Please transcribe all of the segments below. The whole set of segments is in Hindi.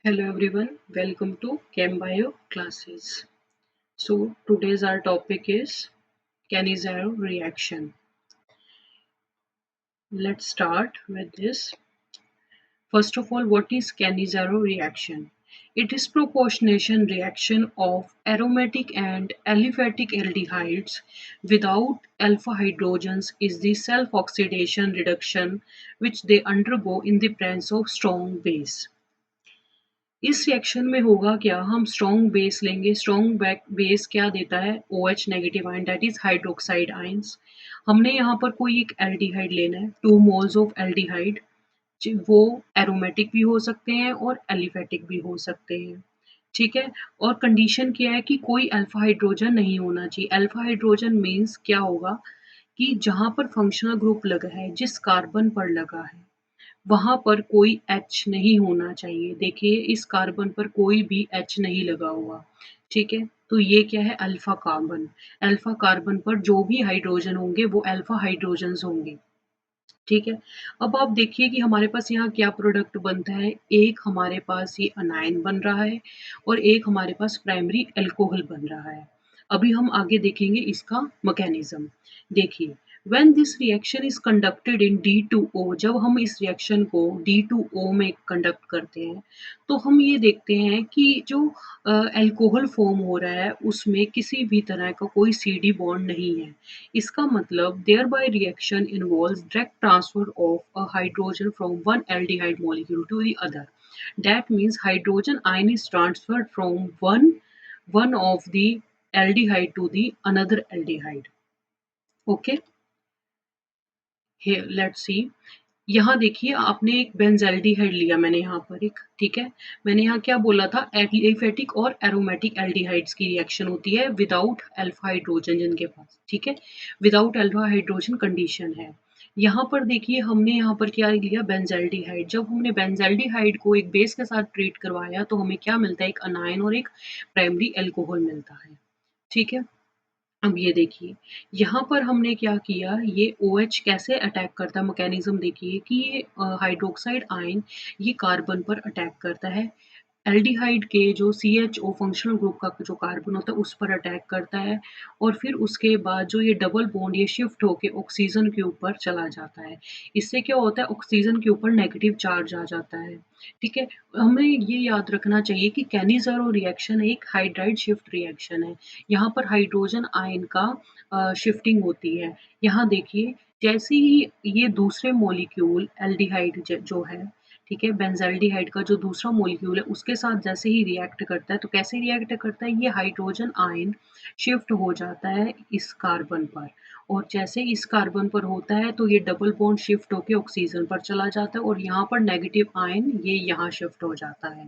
Hello everyone, welcome to ChemBio classes. So today's our topic is Cannizzaro reaction. Let's start with this. First of all, what is Cannizzaro reaction? It is proportionation reaction of aromatic and aliphatic aldehydes without alpha hydrogens is the self-oxidation reduction which they undergo in the presence of strong base. इस रिएक्शन में होगा क्या, हम स्ट्रॉन्ग बेस लेंगे। स्ट्रॉन्ग बेस क्या देता है? OH negative ion, that is hydroxide ions. हमने यहाँ पर कोई एक एल्डिहाइड लेना है, 2 मोल्स ऑफ एल्डिहाइड। वो एरोमेटिक भी हो सकते हैं और एलिफेटिक भी हो सकते हैं, ठीक है। और कंडीशन क्या है कि कोई अल्फा हाइड्रोजन नहीं होना चाहिए। अल्फा हाइड्रोजन मीन्स क्या होगा कि जहाँ पर फंक्शनल ग्रुप लगा है, जिस कार्बन पर लगा है वहाँ पर कोई H नहीं होना चाहिए। देखिए इस कार्बन पर कोई भी H नहीं लगा हुआ, ठीक है। तो ये क्या है? Alpha carbon. अल्फा कार्बन पर जो भी हाइड्रोजन होंगे वो अल्फा हाइड्रोजन्स होंगे, ठीक है। अब आप देखिए कि हमारे पास यहाँ क्या प्रोडक्ट बनता है। एक हमारे पास ये अनायन बन रहा है और एक हमारे पास प्राइमरी अल्कोहल बन रहा है। अभी हम आगे देखेंगे इसका मैकेनिज्म। देखिए, when this reaction is conducted in D2O, जब हम इस रिएक्शन को D2O में कंडक्ट करते हैं तो हम ये देखते हैं कि जो अल्कोहल फॉर्म हो रहा है उसमें किसी भी तरह का कोई CD बॉन्ड नहीं है। इसका मतलब thereby reaction involves direct transfer of a hydrogen from one aldehyde molecule to the other. That means hydrogen ion is transferred from one of the aldehyde to the another aldehyde. Okay, here let's see. यहाँ देखिए आपने एक बेंजल्डिहाइड लिया, मैंने यहाँ पर एक, ठीक है। मैंने यहाँ क्या बोला था? एलिफेटिक और एरोमेटिक एल्डिहाइड्स की रिएक्शन होती है विदाउट अल्फा हाइड्रोजन जिनके पास, ठीक है। विदाउट अल्फा हाइड्रोजन कंडीशन है। यहाँ पर देखिए हमने यहाँ पर क्या लिया? बेंजल्डिहाइड। जब हमने बेंजल्डिहाइड को एक बेस के साथ ट्रीट करवाया तो हमें क्या मिलता है? एक अनायन और एक प्राइमरी अल्कोहल मिलता है, ठीक है। अब ये देखिए, यहाँ पर हमने क्या किया, ये OH कैसे अटैक करता है, मैकेनिज्म देखिए कि ये हाइड्रोक्साइड आयन ये कार्बन पर अटैक करता है। एल्डिहाइड के जो CHO फंक्शनल ग्रुप का जो कार्बन होता है उस पर अटैक करता है और फिर उसके बाद जो ये डबल बॉन्ड ये शिफ्ट होके ऑक्सीजन के ऊपर चला जाता है। इससे क्या होता है? ऑक्सीजन के ऊपर नेगेटिव चार्ज आ जाता है, ठीक है। हमें ये याद रखना चाहिए कि कैनिज़ारो रिएक्शन एक हाइड्राइड शिफ्ट रिएक्शन है। यहाँ पर हाइड्रोजन आयन का शिफ्टिंग होती है। यहाँ देखिए, जैसे ही ये दूसरे मॉलिक्यूल एल्डिहाइड जो है, ठीक है, बेंज़ल्डिहाइड का जो दूसरा मॉलिक्यूल है उसके साथ जैसे ही रिएक्ट करता है तो कैसे रिएक्ट करता है? ये हाइड्रोजन आयन शिफ्ट हो जाता है इस कार्बन पर और जैसे इस कार्बन पर होता है तो ये डबल बॉन्ड शिफ्ट होके ऑक्सीजन पर चला जाता है और यहाँ पर नेगेटिव आयन ये यहाँ शिफ्ट हो जाता है,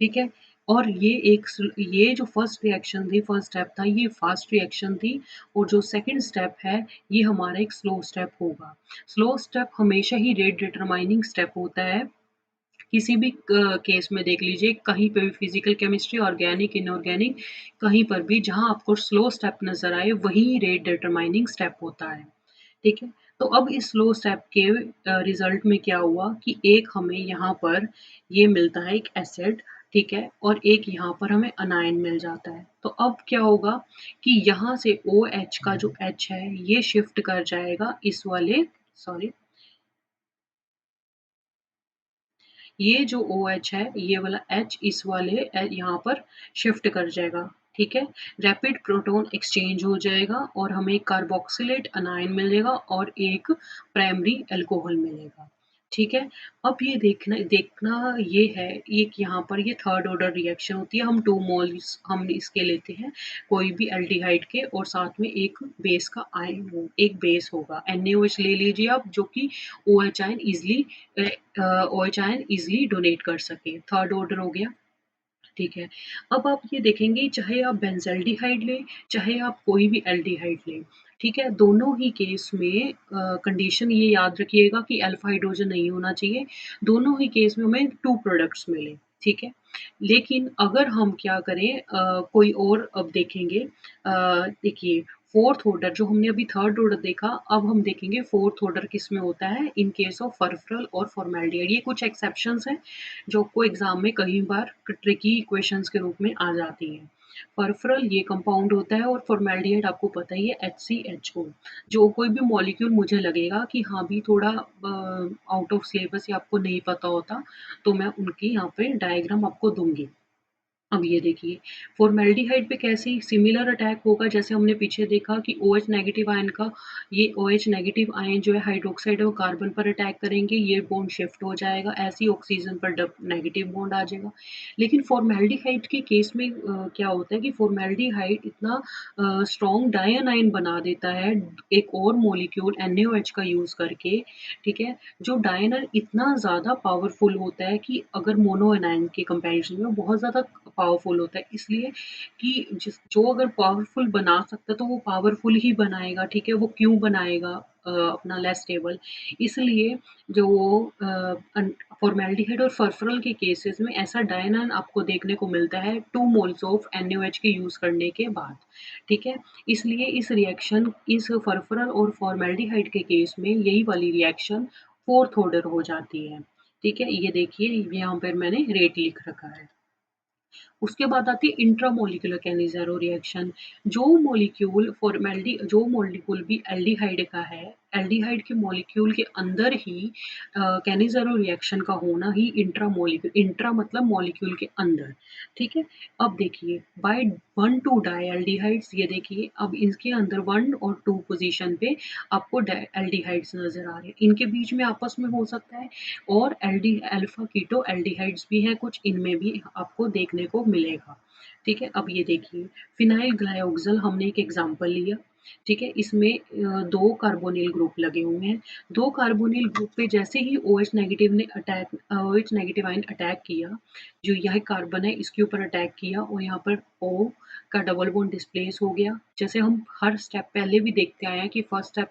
ठीक है। और ये जो फर्स्ट रिएक्शन थी, फर्स्ट स्टेप था, ये फास्ट रिएक्शन थी और जो सेकंड स्टेप है ये हमारा एक स्लो स्टेप होगा। स्लो स्टेप हमेशा ही रेट डिटरमाइनिंग स्टेप होता है। किसी भी केस में देख लीजिए, कहीं पे भी फिजिकल केमिस्ट्री, ऑर्गेनिक, इनऑर्गेनिक, कहीं पर भी जहाँ आपको स्लो स्टेप नज़र आए वही रेट डिटरमाइनिंग स्टेप होता है, ठीक है। तो अब इस स्लो स्टेप के रिजल्ट में क्या हुआ कि एक हमें यहाँ पर ये मिलता है एक एसिड, ठीक है, और एक यहाँ पर हमें अनायन मिल जाता है। तो अब क्या होगा कि यहाँ से OH का जो H है ये शिफ्ट कर जाएगा इस वाले, सॉरी, ये जो OH है ये वाला H इस वाले यहाँ पर शिफ्ट कर जाएगा, ठीक है। रैपिड प्रोटॉन एक्सचेंज हो जाएगा और हमें कार्बोक्सिलेट अनायन मिलेगा और एक प्राइमरी अल्कोहल मिलेगा, ठीक है। अब ये देखना देखना ये है, एक यहाँ पर ये थर्ड ऑर्डर रिएक्शन होती है। हम 2 मोल्स हम इसके लेते हैं, कोई भी एल्डिहाइड के, और साथ में एक बेस का आयन हो, एक बेस होगा NaOH ले लीजिए आप, जो कि OH ion easily OH ion easily donate कर सके। थर्ड ऑर्डर हो गया, ठीक है। अब आप ये देखेंगे चाहे आप बेंज़ल्डिहाइड लें, चाहे आप कोई भी एल्डिहाइड लें, ठीक है, दोनों ही केस में कंडीशन ये याद रखिएगा कि अल्फा हाइड्रोजन नहीं होना चाहिए। दोनों ही केस में हमें 2 प्रोडक्ट्स मिले, ठीक है। लेकिन अगर हम क्या करें, कोई और अब देखेंगे, देखिए फोर्थ ऑर्डर जो हमने अभी थर्ड ऑर्डर देखा, अब हम देखेंगे फोर्थ ऑर्डर किसमें होता है इन केस ऑफ फॉर्मल और फॉर्मेल्डिहाइड। ये कुछ एक्सेप्शंस हैं जो आपको एग्जाम में कई बार ट्रिकी इक्वेशंस के रूप में आ जाती हैं। फॉर्मल ये कंपाउंड होता है और फॉर्मेल्डिहाइड आपको पता ही है HCHO। जो कोई भी मॉलिक्यूल मुझे लगेगा कि हाँ भी थोड़ा आउट ऑफ सिलेबस या आपको नहीं पता होता, तो मैं उनकी यहाँ पे डायग्राम आपको दूंगी। अब ये देखिए, फ़ॉर्मेल्डिहाइड पे कैसे सिमिलर अटैक होगा जैसे हमने पीछे देखा कि OH नेगेटिव आयन का, ये OH नेगेटिव आयन जो है हाइड्रोक्साइड है वो कार्बन पर अटैक करेंगे, ये बॉन्ड शिफ्ट हो जाएगा, ऐसे ही ऑक्सीजन पर नेगेटिव बॉन्ड आ जाएगा। लेकिन फ़ॉर्मेल्डिहाइड के केस में क्या होता है कि फ़ॉर्मेल्डिहाइड इतना स्ट्रॉन्ग डायनाइन बना देता है एक और मॉलिक्यूल NaOH का यूज़ करके, ठीक है? जो डायनर इतना ज़्यादा पावरफुल होता है कि अगर मोनो एनायन के कंपैरिजन में वो बहुत ज़्यादा पावरफुल होता है, इसलिए कि जो अगर पावरफुल बना सकता है तो वो पावरफुल ही बनाएगा, ठीक है? वो क्यों बनाएगा अपना लेस स्टेबल, इसलिए जो फॉर्मेल्डिहाइड और फॉस्फोरल के केसेस में ऐसा डायनन आपको देखने को मिलता है 2 मोल्स ऑफ NaOH के यूज करने के बाद, ठीक है? इसलिए इस रिएक्शन, इस फॉस्फोरल और फॉर्मेल्डिहाइड के केस में यही वाली रिएक्शन फोर्थ ऑर्डर हो जाती है, ठीक है? ये देखिए यहाँ पर मैंने रेट लिख रखा है। उसके बाद आती है इंट्रामोलिकुलर कैनिज़ारो रिएक्शन। जो मॉलिक्यूल भी एल्डिहाइड का है, एल्डिहाइड के मॉलिक्यूल के अंदर ही कैनिज़ारो रिएक्शन का होना ही इंट्रामोलिक्यूल, इंट्रा मतलब मॉलिक्यूल के अंदर, ठीक है? अब देखिए बाय 1 2 डाइएल्डिहाइड्स, ये देखिए अब इसके अंदर 1 और 2 पोज़ीशन पे आपको एल्डिहाइड्स नज़र आ रहे हैं। इनके बीच में आपस में हो सकता है और एल्डी अल्फा कीटो एल्डिहाइड्स भी हैं कुछ, इनमें भी आपको देखने को मिलेगा, ठीक है? अब ये देखिए फिनाइल ग्लाइऑक्सल हमने एक एग्जांपल लिया, ठीक है? इसमें 2 कार्बोनिल ग्रुप लगे हुए हैं। 2 कार्बोनिल ग्रुप पे जैसे ही OH नेगेटिव आयन अटैक किया, जो यह कार्बन है इसके ऊपर अटैक किया और यहाँ पर O का डबल बॉन्ड डिस्प्लेस हो गया। जैसे हम हर स्टेप पहले भी देखते आए हैं कि फर्स्ट स्टेप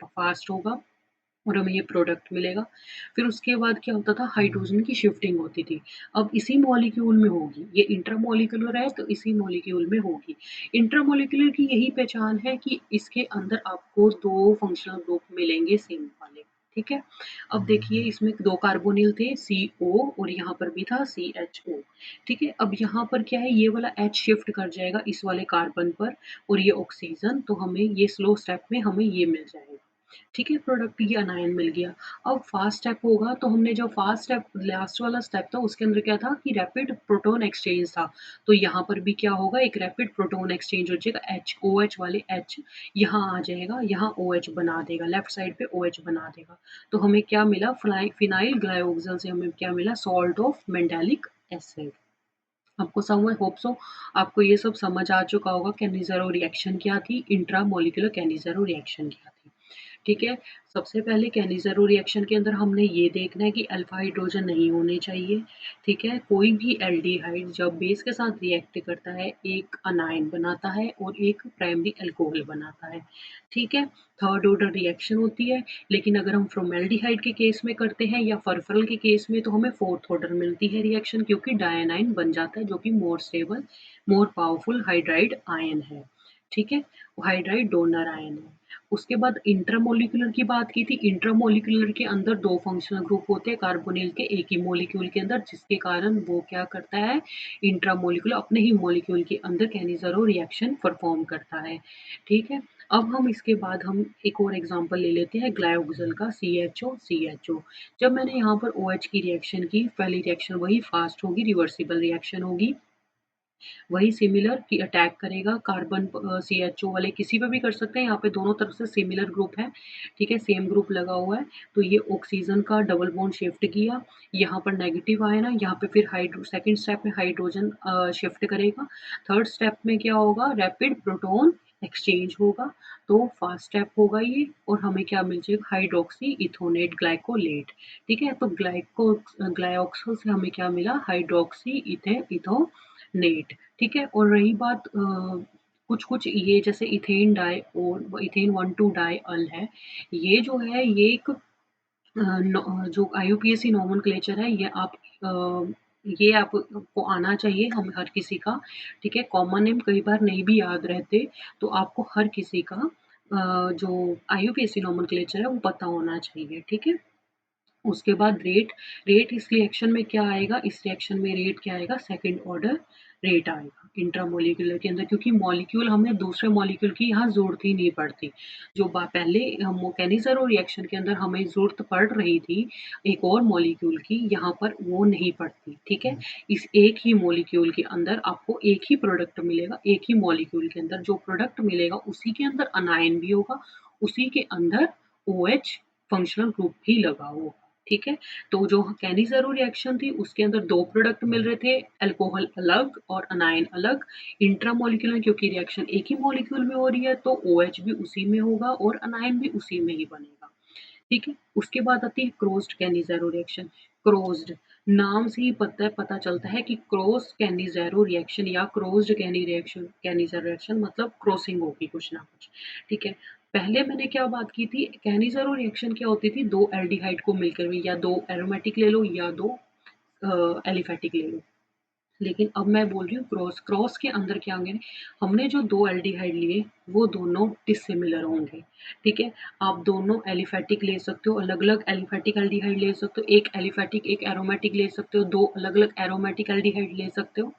फास्ट होगा और हमें ये प्रोडक्ट मिलेगा। फिर उसके बाद क्या होता था, हाइड्रोजन की शिफ्टिंग होती थी। अब इसी मॉलिक्यूल में होगी, ये इंट्रामॉलिक्यूलर है तो इसी मॉलिक्यूल में होगी। इंट्रामॉलिक्यूलर की यही पहचान है कि इसके अंदर आपको 2 फंक्शनल ग्रुप मिलेंगे सेम वाले, ठीक है? अब देखिए इसमें 2 कार्बोनिल थे CO और यहाँ पर भी था CHO, ठीक है? अब यहाँ पर क्या है, ये वाला H शिफ्ट कर जाएगा इस वाले कार्बन पर और ये ऑक्सीजन, तो हमें ये स्लो स्टेप में हमें ये मिल जाएगा, ठीक है? प्रोडक्ट ये अनायन मिल गया। अब फास्ट स्टेप होगा तो हमने जो फास्ट स्टेप लास्ट वाला स्टेप था उसके अंदर क्या था कि रैपिड प्रोटॉन एक्सचेंज था। तो यहाँ पर भी क्या होगा, एक रैपिड प्रोटॉन एक्सचेंज हो जाएगा, OH वाले H यहाँ आ जाएगा, यहाँ OH बना देगा, लेफ्ट साइड पे OH बना देगा। तो हमें क्या मिला, फिनाइल ग्लाइऑक्सल से हमें क्या मिला, सॉल्ट ऑफ मेंडेलिक एसिड। आपको समझ, होप सो आपको ये सब समझ आ चुका होगा कैनिज़ारो रिएक्शन क्या थी, इंट्रामॉलिक्यूलर कैनिज़ारो रिएक्शन क्या थी, ठीक है? सबसे पहले कैनिज़ारो रिएक्शन के अंदर हमने ये देखना है कि अल्फा हाइड्रोजन नहीं होने चाहिए, ठीक है? कोई भी एल्डिहाइड जब बेस के साथ रिएक्ट करता है, एक अनायन बनाता है और एक प्राइमरी अल्कोहल बनाता है, ठीक है? थर्ड ऑर्डर रिएक्शन होती है, लेकिन अगर हम फॉर्मेल्डिहाइड के केस में करते हैं या फॉर्मल के केस में तो हमें फोर्थ ऑर्डर मिलती है रिएक्शन, क्योंकि डायनाइन बन जाता है जो कि more stable, more powerful hydride ion है, ठीक है? हाइड्राइड डोनर आयन है। उसके बाद इंट्रामोलिकुलर की बात की थी, इंट्रामोलिकुलर के अंदर 2 फंक्शनल ग्रुप होते हैं कार्बोनिल के एक ही मॉलिक्यूल के अंदर, जिसके कारण वो क्या करता है, इंट्रामोलिकुलर अपने ही मॉलिक्यूल के अंदर कैनिज़ारो रिएक्शन परफॉर्म करता है, ठीक है? अब हम इसके बाद हम एक और एग्जांपल ले लेते हैं ग्लाइऑक्सल का, CHO। जब मैंने यहाँ पर OH की रिएक्शन की, पहली रिएक्शन वही फास्ट होगी, रिवर्सिबल रिएक्शन होगी, वही सिमिलर कि अटैक करेगा कार्बन CHO वाले किसी पे भी कर सकते हैं, यहाँ पे दोनों तरफ से सिमिलर ग्रुप है, ठीक है? सेम ग्रुप लगा हुआ है, तो ये ऑक्सीजन का डबल बॉन्ड शिफ्ट किया, यहाँ पर नेगेटिव आया ना, यहाँ पे फिर हाइड्रो सेकंड स्टेप में हाइड्रोजन शिफ्ट करेगा, थर्ड स्टेप में क्या होगा, रैपिड प्रोटॉन एक्सचेंज होगा, तो फास्ट स्टेप होगा ये और हमें क्या मिल जाएगा, हाइड्रोक्सी इथोनेट ग्लाइकोलेट, ठीक है? तो ग्लाइऑक्सल से हमें क्या मिला, हाइड्रोक्सी इथोनेट, ठीक है? और रही बात कुछ-कुछ ये जैसे इथेन डाई और इथेन 1,2 डाई अल है, ये जो है ये एक जो IUPAC नोमेनक्लेचर है, ये आप ये आपको आना चाहिए, हम हर किसी का, ठीक है? कॉमन नेम कई बार नहीं भी याद रहते, तो आपको हर किसी का जो IUPAC नोमेनक्लेचर है वो पता होना चाहिए, ठीक है? उसके बाद रेट, रेट इस रिएक्शन में क्या आएगा, इस रिएक्शन में रेट क्या आएगा, सेकंड ऑर्डर रेट आएगा इंट्रामोलिक्यूलर के अंदर, क्योंकि मॉलिक्यूल हमें दूसरे मॉलिक्यूल की यहाँ जरूरत ही नहीं पड़ती। जो पहले मैकेनिज्म और रिएक्शन के अंदर हमें जरूरत पड़ रही थी एक और मॉलिक्यूल की, यहाँ पर वो नहीं पड़ती, ठीक है? इस एक ही मॉलिक्यूल के अंदर आपको एक ही प्रोडक्ट मिलेगा, एक ही मॉलिक्यूल के अंदर जो प्रोडक्ट मिलेगा उसी के अंदर अनायन भी होगा, उसी के अंदर OH फंक्शनल ग्रुप भी लगा होगा, ठीक है? तो जो कैनिज़ेरो रिएक्शन थी उसके अंदर 2 प्रोडक्ट मिल रहे थे, अल्कोहल अलग और अनायन अलग। इंट्रामॉलिक्यूलर क्योंकि रिएक्शन एक ही मॉलिक्यूल में हो रही है तो OH भी उसी में होगा और अनायन भी उसी में ही बनेगा, ठीक है? उसके बाद आती है क्रोस्ड कैनिज़ेरो रिएक्शन। क्रोस्ड नाम से ही पता चलता है कि क्रॉस कैनिज़ेरो रिएक्शन या क्रोस्ड कैनिज़ेरो रिएक्शन मतलब क्रॉसिंग होगी कुछ ना कुछ, ठीक है? पहले मैंने क्या बात की थी, कैनिज़ेरो रिएक्शन क्या होती थी, 2 एल्डिहाइड को मिलकर या 2 एरोमेटिक ले लो या 2 एलिफैटिक ले लो। लेकिन अब मैं बोल रही हूँ क्रॉस, क्रॉस के अंदर क्या होंगे, हमने जो 2 एल्डिहाइड लिए वो दोनों डिसिमिलर होंगे, ठीक है? आप दोनों एलिफैटिक ले सकते हो, अलग-अलग एलिफैटिक एल्डिहाइड ले सकते हो, एक एलिफैटिक एक एरोमेटिक ले सकते हो, 2 अलग-अलग एरोमेटिक एल्डिहाइड ले सकते हो,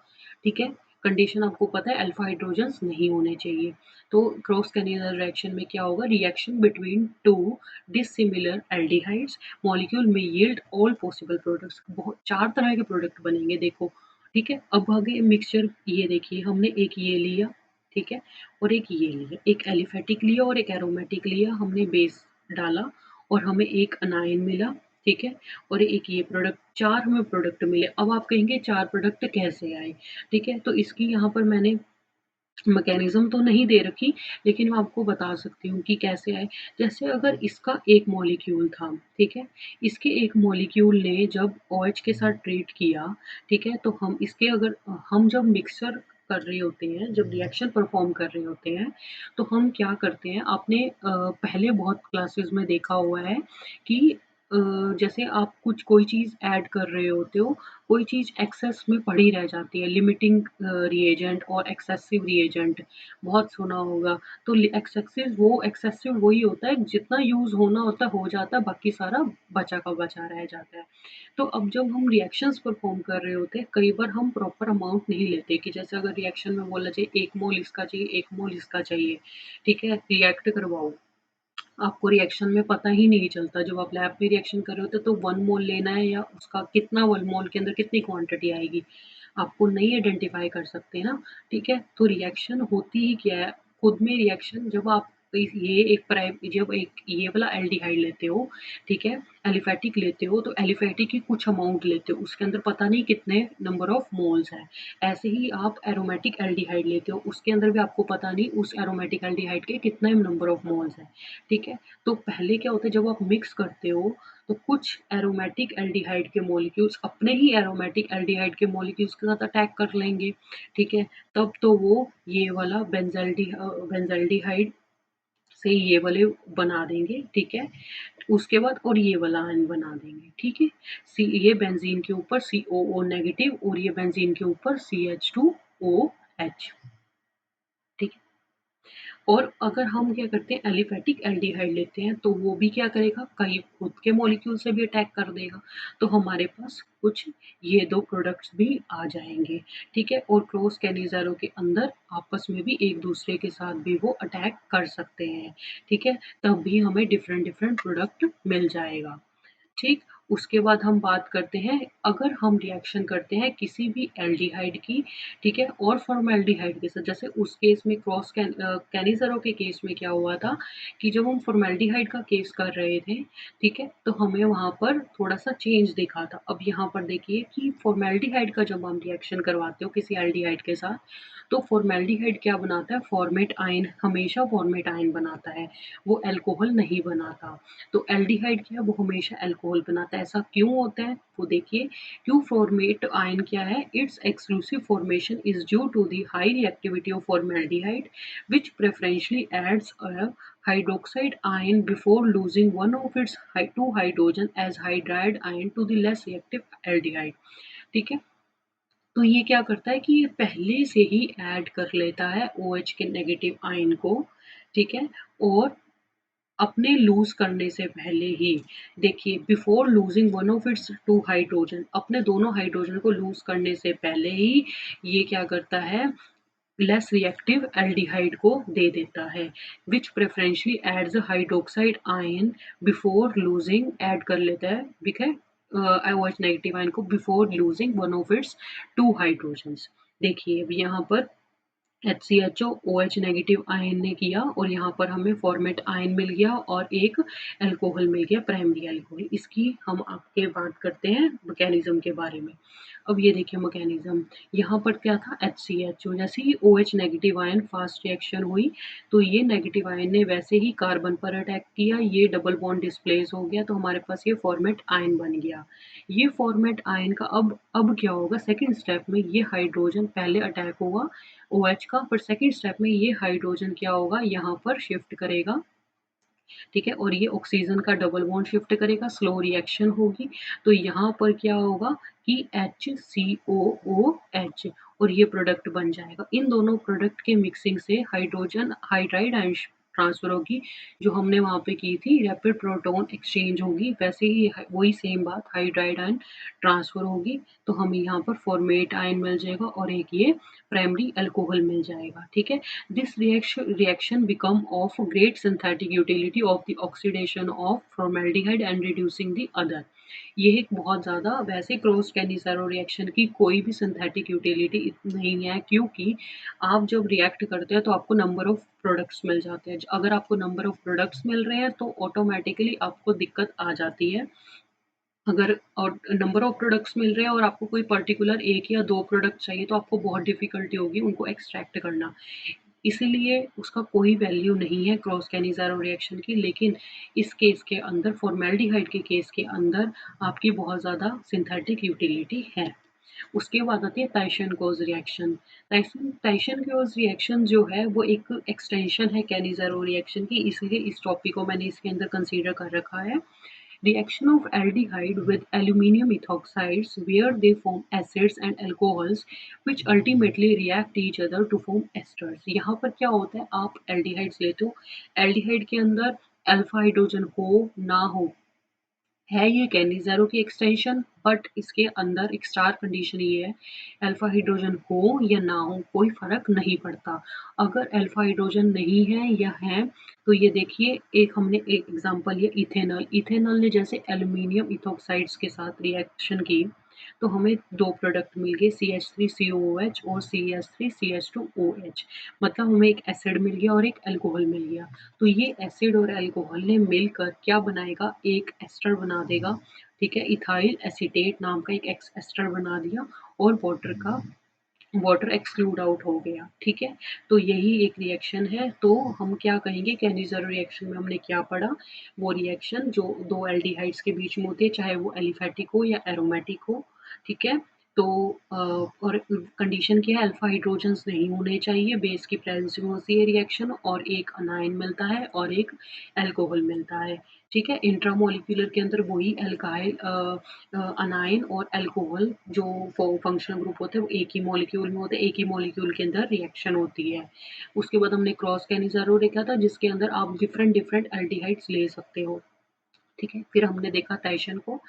ठीक है? कंडीशन आपको पता है अल्फा हाइड्रोजन्स नहीं होने चाहिए। तो क्रॉस कैनियल रिएक्शन में क्या होगा, reaction between 2 dissimilar aldehydes molecule में यील्ड ऑल पॉसिबल प्रोडक्ट्स, बहुत 4 तरह के प्रोडक्ट बनेंगे देखो, ठीक है? अब आगे मिक्सचर, ये देखिए हमने एक ये लिया, ठीक है? और एक ये लिया, एक एलिफैटिक लिया और एक एरोमेटिक लिया, हमने बेस डाला और हमें एक अनायन मिला, ठीक है? और एक ये प्रोडक्ट, 4 हमें प्रोडक्ट मिले। अब आप कहेंगे 4 प्रोडक्ट कैसे आए? ठीक है? तो इसकी यहाँ पर मैंने मैकेनिज़्म तो नहीं दे रखी, लेकिन मैं आपको बता सकती हूँ कि कैसे आए। जैसे अगर इसका एक मॉलिक्यूल था, ठीक है? इसके एक मॉलिक्यूल ने जब OH के साथ ट्रीट किया, ठीक है? तो हम इसके अगर हम जब मिक्सचर कर रहे होते हैं, जब रिएक्शन परफ़ॉर्म कर रहे होते हैं, तो हम क्या करते हैं, आपने पहले बहुत क्लासेस में देखा हुआ है कि अ, जैसे आप कुछ कोई चीज़ ऐड कर रहे होते हो, कोई चीज़ एक्सेस में पड़ी रह जाती है, लिमिटिंग रिएजेंट और एक्सेसिव रिएजेंट, बहुत सुना होगा। तो एक्सेसिव वही होता है जितना यूज़ होना होता है हो जाता है, बाकी सारा बचा का बचा रह जाता है। तो अब जब हम रिएक्शंस परफॉर्म कर रहे होते हैं, कई बार हम प्रॉपर अमाउंट नहीं लेते, कि जैसे अगर रिएक्शन में बोला जाए 1 मोल इसका चाहिए, 1 मोल इसका चाहिए, ठीक है? रिएक्ट करवाओ, आपको रिएक्शन में पता ही नहीं चलता, जब आप लैब में रिएक्शन कर रहे होते हो तो 1 मोल लेना है या उसका कितना 1 मोल के अंदर कितनी क्वांटिटी आएगी, आपको नहीं आइडेंटिफ़ाई कर सकते ना, ठीक है? तो रिएक्शन होती ही क्या है, खुद में रिएक्शन जब आप ये एक जब एक ये वाला एल्डिहाइड लेते हो, ठीक है? एलिफैटिक लेते हो तो एलिफैटिक की कुछ अमाउंट लेते हो, उसके अंदर पता नहीं कितने नंबर ऑफ मोल्स हैं। ऐसे ही आप एरोमेटिक एल्डिहाइड लेते हो, उसके अंदर भी आपको पता नहीं उस एरोमेटिक एल्डिहाइड के कितने नंबर ऑफ मोल्स हैं, ठीक है? तो पहले क्या होता है, जब आप मिक्स करते हो तो कुछ एरोमेटिक एल्डिहाइड के मॉलिक्यूल्स अपने ही एरोमेटिक एल्डिहाइड के मॉलिक्यूल्स के साथ अटैक कर लेंगे, ठीक है? तब तो वो ये वाला बेंज़ाल्डिहाइड से ये वाले बना देंगे, ठीक है? उसके बाद और ये वाला आयन बना देंगे, ठीक है? ये बेंजीन के ऊपर COO नेगेटिव और ये बेंजीन के ऊपर CH2OH, ठीक है? और अगर हम क्या करते हैं, एलिफैटिक एल्डिहाइड लेते हैं तो वो भी क्या करेगा, कई खुद के मॉलिक्यूल से भी अटैक कर देगा, तो हमारे पास कुछ ये 2 प्रोडक्ट्स भी आ जाएंगे, ठीक है? और क्रॉस कैनिज़ारो के अंदर आपस में भी एक दूसरे के साथ भी वो अटैक कर सकते हैं, ठीक है? तब भी हमें डिफरेंट डिफरेंट प्रोडक्ट मिल जाएगा, ठीक? उसके बाद हम बात करते हैं, अगर हम रिएक्शन करते हैं किसी भी एल्डिहाइड की, ठीक है? और फॉर्मेल्डिहाइड के साथ, जैसे उस केस में कैनिज़रो के केस में क्या हुआ था कि जब हम फॉर्मेल्डिहाइड का केस कर रहे थे, ठीक है? तो हमें वहाँ पर थोड़ा-सा चेंज दिखा था। अब यहाँ पर देखिए कि फॉर्मेल्डिहाइड का जब हम रिएक्शन करवाते हो किसी एल्डिहाइड के साथ, तो फॉर्मेल्डिहाइड क्या बनाता है, फॉर्मेट आयन, हमेशा फॉर्मेट आयन बनाता है, वो अल्कोहल नहीं बनाता। तो एल्डिहाइड क्या है, वो हमेशा अल्कोहल बनाता है। ऐसा क्यों होता है, वो देखिए, क्यों फॉर्मेट आयन क्या है, it's exclusive formation is due to the high reactivity of formaldehyde which preferentially adds a hydroxide ion before losing one of its two hydrogen as hydride ion to the less reactive aldehyde, ठीक है? तो ये क्या करता है कि ये पहले से ही ऐड कर लेता है OH के नेगेटिव आयन को, ठीक है? और अपने लूज़ करने से पहले ही, देखिए, before losing one of its two hydrogen, अपने दोनों हाइड्रोजन को लूज़ करने से पहले ही ये क्या करता है, लेस रिएक्टिव एल्डिहाइड को दे देता है, which preferentially adds a hydroxide ion before losing, add कर लेता है, ठीक है, OH नेगेटिव आयन को before losing one of its two hydrogens. देखिए अब यहाँ पर HCHO OH नेगेटिव आयन ने किया और यहाँ पर हमें फॉर्मेट आयन मिल गया और एक अल्कोहल मिल गया, प्राइमरी अल्कोहल। इसकी हम आपके बात करते हैं मैकेनिज्म के बारे में। अब ये देखिए मैकेनिज्म, यहाँ पर क्या था, HCHO, जैसे ही OH negative ion fast reaction हुई तो ये नेगेटिव आयन ने वैसे ही कार्बन पर अटैक किया, ये डबल बॉन्ड डिस्प्लेस हो गया, तो हमारे पास ये फॉर्मेट आयन बन गया। ये फॉर्मेट आयन का अब क्या होगा, सेकेंड स्टेप में ये हाइड्रोजन पहले अटैक होगा OH का, पर सेकेंड स्टेप में ये हाइड्रोजन क्या होगा, यहाँ पर शिफ्ट करेगा, ठीक है, और ये ऑक्सीजन का डबल बॉन्ड शिफ्ट करेगा, स्लो रिएक्शन होगी, तो यहाँ पर क्या होगा कि HCOOH और ये प्रोडक्ट बन जाएगा। इन दोनों प्रोडक्ट के मिक्सिंग से हाइड्रोजन हाइड्राइड आयन ट्रांसफर होगी, जो हमने वहाँ पे की थी, रैपिड प्रोटॉन एक्सचेंज होगी, वैसे ही वही सेम बात, हाइड्राइड आयन ट्रांसफर होगी, तो हमें यहाँ पर फॉर्मेट आयन मिल जाएगा और एक ये प्राइमरी अल्कोहल मिल जाएगा, ठीक है। This reaction become of great synthetic utility of the oxidation of formaldehyde and reducing the other। ये एक बहुत ज़्यादा, वैसे क्रॉस कैनिसारो रिएक्शन की कोई भी सिंथेटिक यूटिलिटी नहीं है, क्योंकि आप जब रिएक्ट करते हैं तो आपको नंबर ऑफ प्रोडक्ट्स मिल जाते हैं। अगर आपको नंबर ऑफ प्रोडक्ट्स मिल रहे हैं तो ऑटोमेटिकली आपको दिक्कत आ जाती है। अगर और नंबर ऑफ प्रोडक्ट्स मिल रहे हैं और आपको कोई पर्टिकुलर एक या दो प्रोडक्ट चाहिए तो आपको बहुत डिफिकल्टी होगी उनको एक्सट्रैक्ट करना। इसीलिए उसका कोई वैल्यू नहीं है क्रॉस कैनिज़ारो रिएक्शन की, लेकिन इस केस के अंदर, फॉर्मेल्डिहाइड के केस के अंदर, आपकी बहुत ज़्यादा सिंथेटिक यूटिलिटी है। उसके बाद आती है ताइशन-कोज़ रिएक्शन। ताइशन-कोज़ रिएक्शन जो है वो एक एक्सटेंशन है कैनिज़ारो रिएक्शन की, इसलिए इस टॉपिक को मैंने इसके अंदर कंसीडर कर रखा है। Reaction of aldehyde with aluminium ethoxides where they form acids and alcohols which ultimately react each other to form esters। यहाँ पर क्या होता है, आप एल्डिहाइड्स लेते हो, एल्डिहाइड के अंदर अल्फा हाइड्रोजन हो ना हो, है ये कैनिज़ारो की एक्सटेंशन, बट इसके अंदर एक स्टार कंडीशन ये है, अल्फा हाइड्रोजन हो या ना हो कोई फ़र्क नहीं पड़ता। अगर अल्फा हाइड्रोजन नहीं है या है तो ये देखिए, एक हमने एक एग्जांपल लिया इथेनॉल, इथेनॉल ने जैसे एल्यूमीनियम इथॉक्साइड्स के साथ रिएक्शन की तो हमें दो प्रोडक्ट मिल गए, CH3COOH और CH3CH2OH, मतलब हमें एक एसिड मिल गया और एक अल्कोहल मिल गया। तो ये एसिड और अल्कोहल ने मिलकर क्या बनाएगा, एक एस्टर बना देगा, ठीक है, इथाइल एसीटेट नाम का एक एस्टर बना दिया और वाटर एक्सक्लूड आउट हो गया, ठीक है। तो यही एक रिएक्शन है। तो हम क्या कहेंगे, कैनिज़ारो रिएक्शन में हमने क्या पढ़ा, वो रिएक्शन जो दो एल्डिहाइड्स के बीच में होती है, चाहे वो एलिफैटिक हो या एरोमेटिक हो, ठीक है। तो और कंडीशन क्या है, अल्फा हाइड्रोजन्स नहीं होने चाहिए, बेस की प्रेजेंस में होती है रिएक्शन, और एक अनायन मिलता है और एक अल्कोहल मिलता है, ठीक है। इंट्रामोलिक्यूलर के अंदर वही अल्काइल अनायन और अल्कोहल जो फंक्शनल ग्रुप होते हैं वो एक ही मॉलिक्यूल में होते हैं, एक ही मॉलिक्यूल के अंदर रिएक्शन होती है। उसके बाद हमने क्रॉस कैनिज़ारो देखा था जिसके अंदर आप डिफरेंट डिफरेंट एल्डिहाइड्स ले सकते हो, ठीक है। फिर हमने देखा ताइशन को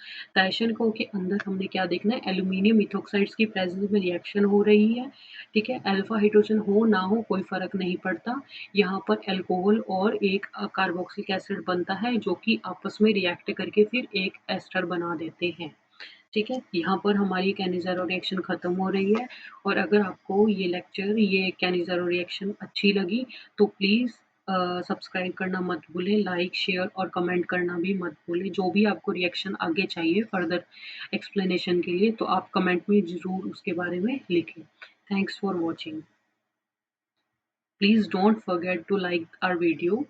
के अंदर हमने क्या देखना है, एल्यूमीनियम इथॉक्साइड्स की प्रेजेंस में रिएक्शन हो रही है, ठीक है। अल्फा हाइड्रोजन हो ना हो कोई फर्क नहीं पड़ता, यहाँ पर अल्कोहल और एक कार्बोक्सिलिक एसिड बनता है जो कि आपस में रिएक्ट करके फिर एक एस्टर बना देते हैं, ठीक है। यहाँ पर हमारी कैनिज़ारो रिएक्शन खत्म हो रही है। और अगर आपको ये लेक्चर, ये कैनिज़ारो रिएक्शन अच्छी लगी तो प्लीज़ सब्सक्राइब करना मत भूलें, लाइक शेयर और कमेंट करना भी मत भूलें। जो भी आपको रिएक्शन आगे चाहिए फर्दर एक्सप्लेनेशन के लिए तो आप कमेंट में ज़रूर उसके बारे में लिखें। Thanks for watching. Please don't forget to like our video.